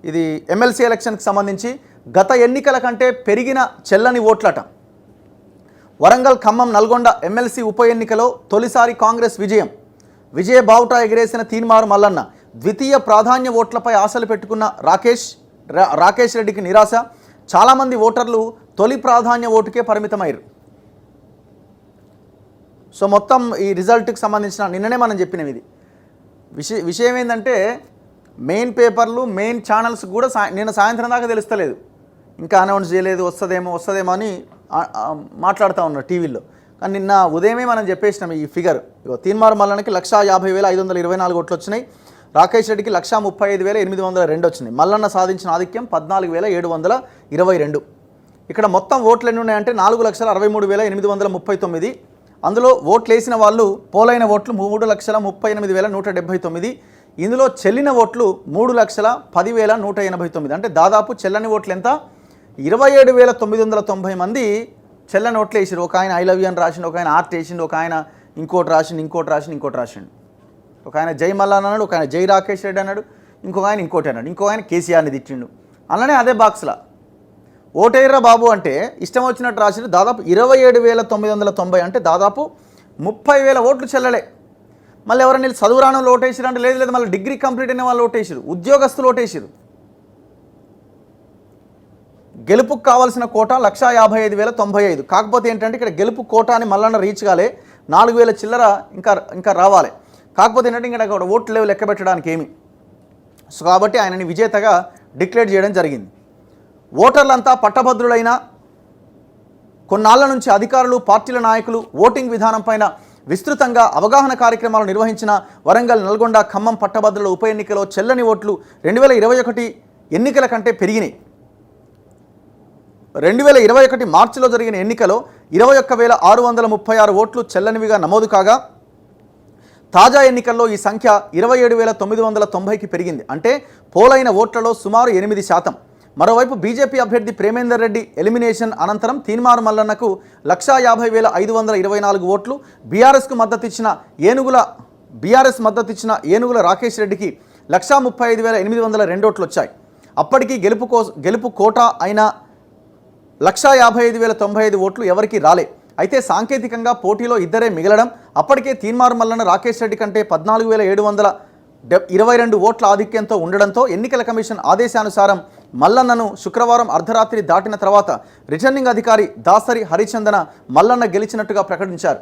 ఇది ఎమ్మెల్సీ ఎలక్షన్కి సంబంధించి గత ఎన్నికల కంటే పెరిగిన చెల్లని ఓట్లట. వరంగల్, ఖమ్మం, నల్గొండ ఎమ్మెల్సీ ఉప ఎన్నికలో తొలిసారి కాంగ్రెస్ విజయ బావుటా ఎగిరేసిన తీన్మార్ మల్లన్న. ద్వితీయ ప్రాధాన్య ఓట్లపై ఆశలు పెట్టుకున్న రాకేష్ రెడ్డికి నిరాశ. చాలామంది ఓటర్లు తొలి ప్రాధాన్య ఓటుకే పరిమితమయ్యారు. సో మొత్తం ఈ రిజల్ట్కి సంబంధించిన నిన్ననే మనం చెప్పినవి. ఇది విషయం ఏంటంటే మెయిన్ పేపర్లు, మెయిన్ ఛానల్స్ కూడా నిన్న సాయంత్రం దాకా తెలుస్తలేదు, ఇంకా అనౌన్స్ చేయలేదు, వస్తుందేమో అని మాట్లాడుతూ ఉన్నారు టీవీల్లో. కానీ నిన్న ఉదయమే మనం చెప్పేసినాం ఈ ఫిగర్. తీన్మార్ మల్లన్నకి 1,50,524 ఓట్లు వచ్చినాయి. రాకేష్ రెడ్డికి 1,35,802 వచ్చినాయి. మల్లన్న సాధించిన ఆధిక్యం 14,722. ఇక్కడ మొత్తం ఓట్లు ఎన్ని ఉన్నాయంటే 4,63,839. అందులో ఓట్లు వేసిన వాళ్ళు పోలైన ఓట్లు 3,38,179. ఇందులో చెల్లిన ఓట్లు 3,10,189. అంటే దాదాపు చెల్లని ఓట్లు ఎంత? 27,990 మంది చెల్లని ఓట్లు వేసారు. ఒక ఆయన ఐ లవ్ యూ అని రాసిండు, ఒక ఆయన ఆర్ట్ వేసిండు, ఒక ఆయన ఇంకోటి రాసిండు. ఒక ఆయన జై మల్లన్న అన్నాడు, ఒక ఆయన జై రాకేష్ రెడ్డి అన్నాడు, ఇంకొక ఆయన ఇంకోటి అన్నాడు, ఇంకొక ఆయన కేసీఆర్ని తిట్టిండు. అలానే అదే బాక్స్లో ఓటేర్రా బాబు అంటే ఇష్టం వచ్చినట్టు రాసిండు. దాదాపు 27,990. అంటే దాదాపు 30,000 ఓట్లు చెల్లలే. మళ్ళీ ఎవరైనా చదువు రాణంలో ఓటేసారు అంటే లేదు, మళ్ళీ డిగ్రీ కంప్లీట్ అయిన వాళ్ళు ఓటేసారు, ఉద్యోగస్తులు ఓటేసారు. గెలుపుకు కావాల్సిన కోటా 1,55,095. కాకపోతే ఏంటంటే ఇక్కడ గెలుపు కోటాని మల్లన్న రీచ్ కాలే, 4,000 చిల్లర ఇంకా రావాలి. కాకపోతే ఏంటంటే ఇక్కడ ఓట్లు లేవు లెక్క పెట్టడానికి ఏమి. సో కాబట్టి ఆయనని విజేతగా డిక్లేర్ చేయడం జరిగింది. ఓటర్లంతా పట్టభద్రులైన కొన్నాళ్ల నుంచి అధికారులు, పార్టీల నాయకులు ఓటింగ్ విధానంపైన విస్తృతంగా అవగాహన కార్యక్రమాలు నిర్వహించిన వరంగల్, నల్గొండ, ఖమ్మం పట్టభద్రుల ఉప ఎన్నికలో చెల్లని ఓట్లు 2021 ఎన్నికల కంటే పెరిగినాయి. 2021 మార్చిలో జరిగిన ఎన్నికలో 21,636 ఓట్లు చెల్లనివిగా నమోదు కాగా తాజా ఎన్నికల్లో ఈ సంఖ్య 27,990కి పెరిగింది. అంటే పోలైన ఓట్లలో సుమారు 8%. మరోవైపు బీజేపీ అభ్యర్థి ప్రేమేందర్ రెడ్డి ఎలిమినేషన్ అనంతరం తీన్మార్ మల్లన్నకు 1,50,524 ఓట్లు, బీఆర్ఎస్ మద్దతిచ్చిన ఏనుగుల రాకేష్ రెడ్డికి 1,35,802 ఓట్లు వచ్చాయి. అప్పటికీ గెలుపు కోటా అయిన 1,55,095 ఓట్లు ఎవరికి రాలే. అయితే సాంకేతికంగా పోటీలో ఇద్దరే మిగలడం, అప్పటికే తీన్మార్ మల్లన్న రాకేష్ రెడ్డి కంటే 14,722 ఓట్ల ఆధిక్యంతో ఉండడంతో ఎన్నికల కమిషన్ ఆదేశానుసారం మల్లన్నను శుక్రవారం అర్ధరాత్రి దాటిన తర్వాత రిటర్నింగ్ అధికారి దాసరి హరిచందన మల్లన్న గెలిచినట్టుగా ప్రకటించారు.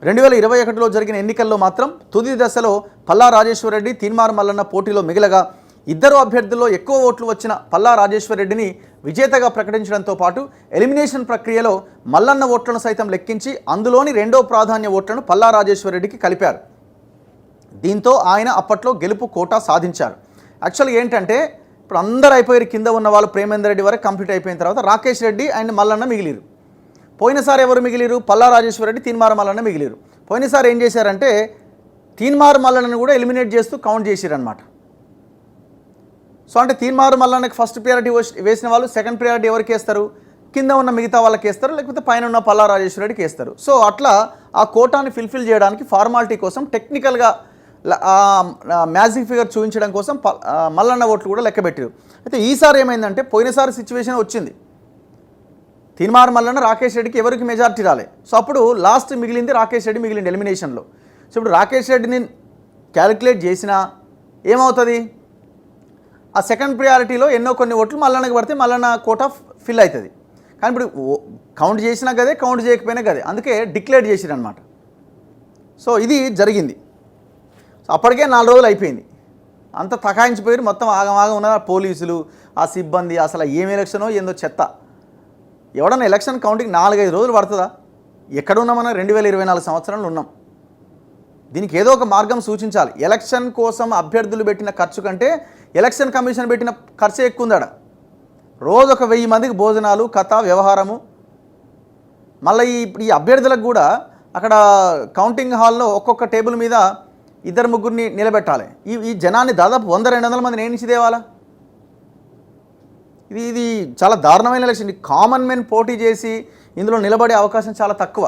2021లో జరిగిన ఎన్నికల్లో మాత్రం తుది దశలో పల్లా రాజేశ్వరరెడ్డి, తీన్మార్ మల్లన్న పోటీలో మిగలగా ఇద్దరు అభ్యర్థుల్లో ఎక్కువ ఓట్లు వచ్చిన పల్లా రాజేశ్వరరెడ్డిని విజేతగా ప్రకటించడంతో పాటు ఎలిమినేషన్ ప్రక్రియలో మల్లన్న ఓట్లను సైతం లెక్కించి అందులోని రెండో ప్రాధాన్య ఓట్లను పల్లా రాజేశ్వరరెడ్డికి కలిపారు. దీంతో ఆయన అప్పట్లో గెలుపు కోటా సాధించారు. యాక్చువల్గా ఏంటంటే ఇప్పుడు అందరూ అయిపోయారు, కింద ఉన్న వాళ్ళు ప్రేమేందర్ రెడ్డి వరకు కంప్లీట్ అయిపోయిన తర్వాత రాకేష్ రెడ్డి అండ్ మల్లన్న మిగిలిరు. పోయినసారి ఎవరు మిగిలిరు? పల్లా రాజేశ్వరరెడ్డి, తీన్మార్ మల్లన్న మిగిలిరు. పోయినసారి ఏం చేశారంటే తీన్మార్ మల్లన్నను కూడా ఎలిమినేట్ చేస్తూ కౌంట్ చేసిరన్నమాట. సో అంటే తీన్మార్ మల్లన్నకి ఫస్ట్ ప్రియారిటీ వేసిన వాళ్ళు సెకండ్ ప్రియారిటీ ఎవరికి వేస్తారు? కింద ఉన్న మిగతా వాళ్ళకి వేస్తారు, లేకపోతే పైన ఉన్న పల్లా రాజేశ్వరరెడ్డికి వేస్తారు. సో అట్లా ఆ కోటాని ఫిల్ఫిల్ చేయడానికి ఫార్మాలిటీ కోసం టెక్నికల్గా మ్యాజిక్ ఫిగర్ చూపించడం కోసం మల్లన్న ఓట్లు కూడా లెక్కబెట్టారు. అయితే ఈసారి ఏమైందంటే పోయినసారి సిచ్యువేషన్ వచ్చింది, తీన్మార్ మల్లన్న రాకేష్ రెడ్డికి ఎవరికి మెజార్టీ రాలే. సో అప్పుడు లాస్ట్ మిగిలింది రాకేష్ రెడ్డి మిగిలింది ఎలిమినేషన్లో. సో ఇప్పుడు రాకేష్ రెడ్డిని క్యాలిక్యులేట్ చేసినా ఏమవుతుంది? ఆ సెకండ్ ప్రియారిటీలో ఎన్నో కొన్ని ఓట్లు మల్లన్నకి పడితే మల్లన్న కోటా ఫిల్ అవుతుంది. కానీ ఇప్పుడు కౌంట్ చేసినా కదే, కౌంట్ చేయకపోయినా కదే, అందుకే డిక్లేర్ చేసిరనమాట. సో ఇది జరిగింది. సో అప్పటికే 4 రోజులు అయిపోయింది, అంత తకాయించిపోయారు, మొత్తం ఆగమాగం ఉన్న పోలీసులు, ఆ సిబ్బంది. అసలు ఏం ఎలక్షనో ఏందో చెత్త. ఎవడన్నా ఎలక్షన్ కౌంటింగ్ 4-5 రోజులు పడుతుందా? ఎక్కడున్నామన్నా 2024 సంవత్సరంలో ఉన్నాం. దీనికి ఏదో ఒక మార్గం సూచించాలి. ఎలక్షన్ కోసం అభ్యర్థులు పెట్టిన ఖర్చు కంటే ఎలక్షన్ కమిషన్ పెట్టిన ఖర్చే ఎక్కువ ఉందాడ. రోజు ఒక 1000 మందికి భోజనాలు, కథ, వ్యవహారము. మళ్ళీ ఈ అభ్యర్థులకు కూడా అక్కడ కౌంటింగ్ హాల్లో ఒక్కొక్క టేబుల్ మీద 2-3 నిలబెట్టాలి. ఈ జనాన్ని దాదాపు 100-200 మందిని ఏ నుంచి తేవాలా? ఇది చాలా దారుణమైన ఎలక్షన్. కామన్ మెన్ పోటీ చేసి ఇందులో నిలబడే అవకాశం చాలా తక్కువ.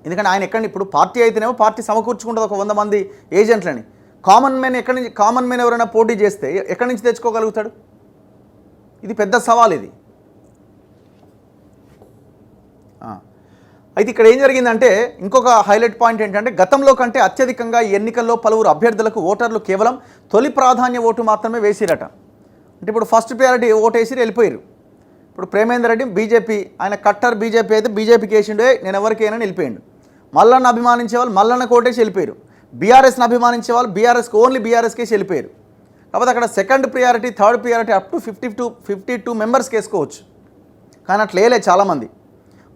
ఎందుకంటే ఆయన ఎక్కడ ఇప్పుడు పార్టీ అయితేనేమో పార్టీ సమకూర్చుకుంటుంది ఒక 100 మంది ఏజెంట్లని. కామన్ మ్యాన్ ఎవరైనా పోటీ చేస్తే ఎక్కడి నుంచి తెచ్చుకోగలుగుతాడు? ఇది పెద్ద సవాల్ ఇది. అయితే ఇక్కడ ఏం జరిగిందంటే ఇంకొక హైలైట్ పాయింట్ ఏంటంటే గతంలో కంటే అత్యధికంగా ఈ ఎన్నికల్లో పలువురు అభ్యర్థులకు ఓటర్లు కేవలం తొలి ప్రాధాన్య ఓటు మాత్రమే వేసిరట. అంటే ఇప్పుడు ఫస్ట్ ప్రయారిటీ ఓటు వేసి వెళ్ళిపోయారు. ఇప్పుడు ప్రేమేందర్ రెడ్డి బీజేపీ, ఆయన కట్టర్ బీజేపీ అయితే బీజేపీకి వేసిండే, నేను ఎవరికైనా వెళ్ళిపోయాడు. మల్లన్న అభిమానించే వాళ్ళు మల్లన్న కోటేసి వెళ్ళిపోయారు. బీఆర్ఎస్ని అభిమానించే వాళ్ళు బీఆర్ఎస్కి ఓన్లీ బీఆర్ఎస్కేసి వెళ్ళిపోయారు. కాకపోతే అక్కడ second priority, third priority up to 52 మెంబర్స్కి వేసుకోవచ్చు. కానీ అట్లా వేయలేదు చాలామంది.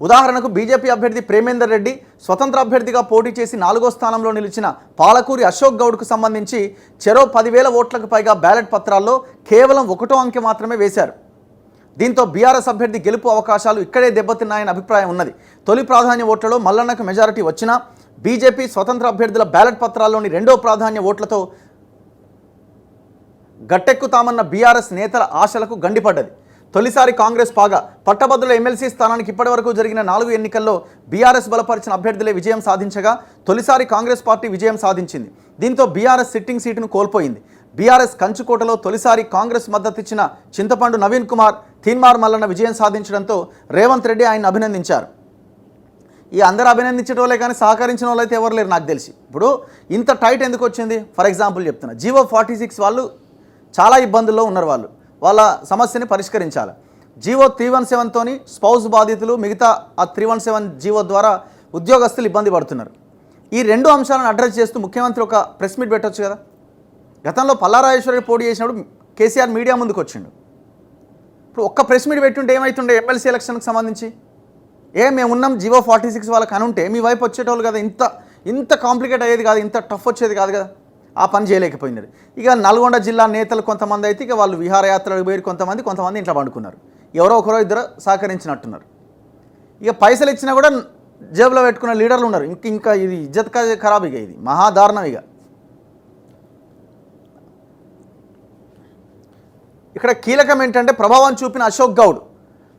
ఉదాహరణకు బీజేపీ అభ్యర్థి ప్రేమేందర్ రెడ్డి స్వతంత్ర అభ్యర్థిగా పోటీ చేసి 4వ స్థానంలో నిలిచిన పాలకూరి అశోక్ గౌడ్కు సంబంధించి చెరో 10,000 ఓట్లకు పైగా బ్యాలెట్ పత్రాల్లో కేవలం 1వ అంకె మాత్రమే వేశారు. దీంతో బీఆర్ఎస్ అభ్యర్థి గెలుపు అవకాశాలు ఇక్కడే దెబ్బతిన్నాయని అభిప్రాయం ఉన్నది. తొలి ప్రాధాన్య ఓట్లలో మల్లన్నకు మెజారిటీ వచ్చినా బీజేపీ స్వతంత్ర అభ్యర్థుల బ్యాలెట్ పత్రాల్లోని 2వ ప్రాధాన్య ఓట్లతో గట్టెక్కుతామన్న బీఆర్ఎస్ నేతల ఆశలకు గండిపడ్డది. తొలిసారి కాంగ్రెస్ పాగా పట్టభద్రుల ఎమ్మెల్సీ స్థానానికి ఇప్పటివరకు జరిగిన 4 ఎన్నికల్లో బీఆర్ఎస్ బలపరిచిన అభ్యర్థులే విజయం సాధించగా తొలిసారి కాంగ్రెస్ పార్టీ విజయం సాధించింది. దీంతో బీఆర్ఎస్ సిట్టింగ్ సీటును కోల్పోయింది. బీఆర్ఎస్ కంచుకోటలో తొలిసారి కాంగ్రెస్ మద్దతిచ్చిన చింతపండు నవీన్ కుమార్ తీన్మార్ మల్లన్న విజయం సాధించడంతో రేవంత్ రెడ్డి ఆయన అభినందించారు. ఈ అందరూ అభినందించడం వాళ్ళే కానీ సహకరించిన వాళ్ళు అయితే ఎవరు లేరు నాకు తెలిసి. ఇప్పుడు ఇంత టైట్ ఎందుకు వచ్చింది? ఫర్ ఎగ్జాంపుల్ చెప్తున్నా, జీవో 46 వాళ్ళు చాలా ఇబ్బందుల్లో ఉన్నారు. వాళ్ళ సమస్యని పరిష్కరించాలి. జీవో 317తోని స్పౌస్ బాధితులు మిగతా ఆ 317 జీవో ద్వారా ఉద్యోగస్తులు ఇబ్బంది పడుతున్నారు. ఈ 2 అంశాలను అడ్రస్ చేస్తూ ముఖ్యమంత్రి ఒక ప్రెస్ మీట్ పెట్టొచ్చు కదా. గతంలో పల్లారాజేశ్వరి పోటీ చేసినప్పుడు కేసీఆర్ మీడియా ముందుకు వచ్చిండు. ఇప్పుడు ఒక్క ప్రెస్ మీట్ పెట్టుంటే ఏమవుతుండే? ఎమ్మెల్సీ ఎలక్షన్కి సంబంధించి మేము ఉన్నాం జీవో 46 వాళ్ళకి అనుంటే మీ వైపు వచ్చేటోళ్ళు కదా, ఇంత కాంప్లికేట్ అయ్యేది కాదు, ఇంత టఫ్ వచ్చేది కాదు కదా. ఆ పని చేయలేకపోయినారు. ఇక నల్గొండ జిల్లా నేతలు కొంతమంది అయితే ఇక వాళ్ళు విహారయాత్రలకు పోయి కొంతమంది ఇంట్లో పండుకున్నారు. ఎవరో ఒకరో ఇద్దరు సహకరించినట్టున్నారు. ఇక పైసలు ఇచ్చినా కూడా జేబులో పెట్టుకున్న లీడర్లు ఉన్నారు. ఇంకా ఇది ఇజ్జత్ ఖరాబ్. ఇక ఇది మహాదారుణం. ఇక్కడ కీలకం ఏంటంటే ప్రభావం చూపిన అశోక్ గౌడ్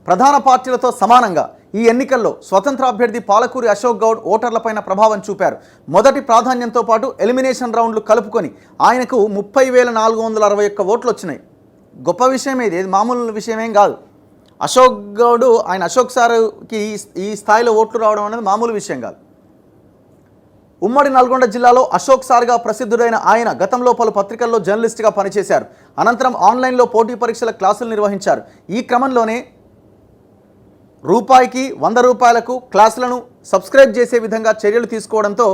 ప్రధాన పార్టీలతో సమానంగా ఈ ఎన్నికల్లో స్వతంత్ర అభ్యర్థి పాలకూరి అశోక్ గౌడ్ ఓటర్లపైన ప్రభావం చూపారు. మొదటి ప్రాధాన్యంతో పాటు ఎలిమినేషన్ రౌండ్లు కలుపుకొని ఆయనకు 30,461 ఓట్లు వచ్చినాయి. గొప్ప విషయం ఇది, మామూలు విషయమేం కాదు. అశోక్ గౌడ్ అశోక్ సార్కి ఈ స్థాయిలో ఓట్లు రావడం అనేది మామూలు విషయం కాదు. ఉమ్మడి నల్గొండ జిల్లాలో అశోక్ సార్గా ప్రసిద్ధుడైన ఆయన గతంలో పలు పత్రికల్లో జర్నలిస్ట్గా పనిచేశారు. అనంతరం ఆన్లైన్లో పోటీ పరీక్షల క్లాసులు నిర్వహించారు. ఈ క్రమంలోనే రూపాయికి 100 రూపాయలకు క్లాసులను సబ్స్క్రైబ్ చేసే విధంగా చర్యలు తీసుకోవడంతో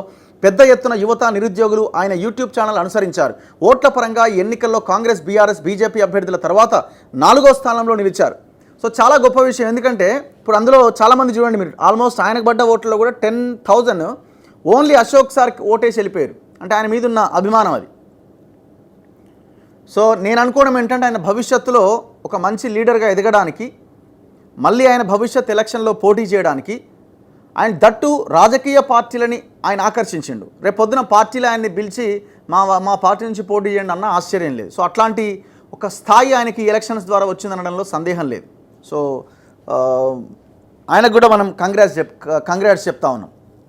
పెద్ద ఎత్తున యువత, నిరుద్యోగులు ఆయన యూట్యూబ్ ఛానల్ అనుసరించారు. ఓట్ల పరంగా ఈ ఎన్నికల్లో కాంగ్రెస్, బీఆర్ఎస్, బీజేపీ అభ్యర్థుల తర్వాత 4వ స్థానంలో నిలిచారు. సో చాలా గొప్ప విషయం. ఎందుకంటే ఇప్పుడు అందులో చాలామంది చూడండి మీరు, ఆల్మోస్ట్ ఆయనకు పడ్డ ఓట్లలో కూడా 10,000 ఓన్లీ అశోక్ సార్కి ఓటేసి వెళ్ళిపోయారు. అంటే ఆయన మీద ఉన్న అభిమానం అది. సో నేను అనుకోవడం ఏంటంటే ఆయన భవిష్యత్తులో ఒక మంచి లీడర్గా ఎదగడానికి, మళ్ళీ ఆయన భవిష్యత్ ఎలక్షన్లో పోటీ చేయడానికి, ఆయన దట్టు రాజకీయ పార్టీలని ఆయన ఆకర్షించిండు. రేపు పొద్దున పార్టీలు ఆయన్ని పిలిచి మా పార్టీ నుంచి పోటీ చేయండి అన్న ఆశ్చర్యం లేదు. సో అట్లాంటి ఒక స్థాయి ఆయనకి ఎలక్షన్స్ ద్వారా వచ్చిందనడంలో సందేహం లేదు. సో ఆయనకు కూడా మనం కంగ్రాట్స్ చెప్తా ఉన్నాం.